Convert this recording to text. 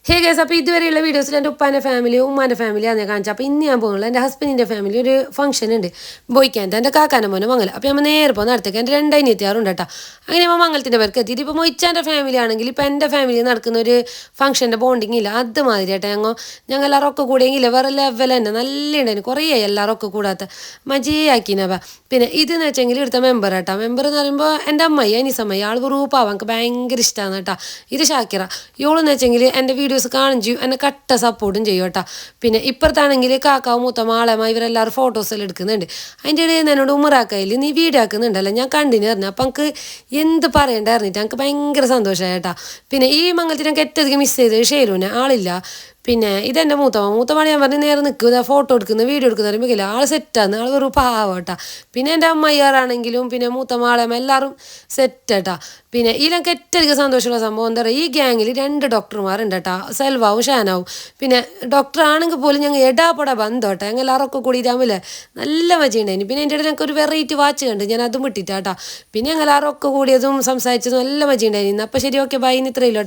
Hey guys, അപ്പോൾ ഇതുവരെയുള്ള വീഡിയോസിൽ എൻ്റെ ഉപ്പാൻ്റെ ഫാമിലി ഉമ്മാൻ്റെ ഫാമിലിയാണ് ഞാൻ കാണിച്ചത്. അപ്പോൾ ഇന്ന് ഞാൻ പോകുന്നത് എൻ്റെ ഹസ്ബൻഡിൻ്റെ ഫാമിലി ഒരു ഫംഗ്ഷൻ ഉണ്ട് ബോയ്ക്കാൻ്റെ എൻ്റെ കാക്കാൻ്റെ മോനെ മംഗലം. അപ്പോൾ നമ്മൾ നേരെ പോകുന്ന അടുത്തേക്ക് എൻ്റെ 2 അനിയത്തിയാറുണ്ട് കേട്ടോ. അങ്ങനെ നമ്മൾ മംഗലത്തിൻ്റെ പേർക്ക് എത്തിയിട്ട് ഇപ്പോൾ മൊയ്ച്ചാൻ്റെ ഫാമിലി ആണെങ്കിൽ ഇപ്പോൾ എൻ്റെ ഫാമിലി നടക്കുന്ന ഒരു ഫംഗ്ഷൻ്റെ ബോണ്ടിങ് ഇല്ല അതുമാതിരി കേട്ടോ. ഞങ്ങൾ എല്ലാവരും ഒക്കെ കൂടിയെങ്കിൽ വേറെ ലെവൽ തന്നെ നല്ല ഉണ്ടായിരുന്നു. കുറേ എല്ലാവരും ഒക്കെ കൂടാത്ത മജയാക്കിനവ. പിന്നെ ഇതെന്ന് വെച്ചെങ്കിൽ ഇവിടുത്തെ മെമ്പർ കേട്ടോ. മെമ്പർ എന്ന് പറയുമ്പോൾ എൻ്റെ അമ്മായി അനീസമ്മായി ആൾ ഗ്രൂപ്പാവാൻ എനിക്ക് ഭയങ്കര ഇഷ്ടമാണ് കേട്ടോ. ഇത് ഷാക്കിറ ഇവളെന്ന് വെച്ചെങ്കിൽ എൻ്റെ വീഡിയോസ് കാണും ചെയ്യും, എന്നെ കട്ട സപ്പോർട്ടും ചെയ്യും കേട്ടോ. പിന്നെ ഇപ്പുറത്താണെങ്കിൽ കാക്കാവും മൂത്ത മാളേമ്മ ഇവരെല്ലാവരും ഫോട്ടോസെല്ലാം എടുക്കുന്നുണ്ട്. അതിൻ്റെ ഇടയിൽ നിന്ന് എന്നോട് ഉമ്മറാക്കയിൽ നീ വീഡിയോ ആക്കുന്നുണ്ടല്ലോ, ഞാൻ കണ്ടിന് പറഞ്ഞു. അപ്പം എനിക്ക് എന്ത് പറയണ്ടായിരുന്നിട്ട് എനിക്ക് ഭയങ്കര സന്തോഷമായി കേട്ടോ. പിന്നെ ഈ മംഗലത്തിൽ എനിക്ക് ഏറ്റവും മിസ് ചെയ്തത് ഷെയ്ലൂനെ ആളില്ല. പിന്നെ ഇതെൻ്റെ മൂത്തമാളി ഞാൻ പറഞ്ഞ് നേരെ നിൽക്കുക ഫോട്ടോ എടുക്കുന്ന വീഡിയോ എടുക്കുന്ന പറയുമ്പോൾ ആൾ സെറ്റാണ്, ആൾ ഒരു പാവട്ടാ. പിന്നെ എൻ്റെ അമ്മയ്യാറാണെങ്കിലും പിന്നെ മൂത്തമാളേമ്മ എല്ലാവരും സെറ്റാട്ടാ. പിന്നെ ഇതിലൊക്കെ ഏറ്റവും സന്തോഷമുള്ള സംഭവം എന്താ പറയുക, ഈ ഗ്യാങ്ങിൽ 2 ഡോക്ടർമാരുണ്ട് കേട്ടോ, സെൽവാവും ഷാനാവും. പിന്നെ ഡോക്ടർ ആണെങ്കിൽ പോലും ഞങ്ങൾ എടാപട ബന്ധം കേട്ടോ. ഞങ്ങൾ എല്ലാവരൊക്കെ കൂടി ഇതാകുമ്പോൾ നല്ല മജയുണ്ടായിരുന്നു. പിന്നെ എൻ്റെ ഇടയിൽ ഞങ്ങൾക്ക് ഒരു വെറൈറ്റി വാച്ച് കണ്ട് ഞാൻ അതും വിട്ടിട്ടാ കേട്ടോ. പിന്നെ ഞങ്ങൾ എല്ലാവരൊക്കെ കൂടിയതും സംസാരിച്ചതും നല്ല മജയുണ്ടായിരുന്നു. അപ്പോൾ ശരി, ഓക്കെ ബൈ, ഇത്രയില്ല കേട്ടോ.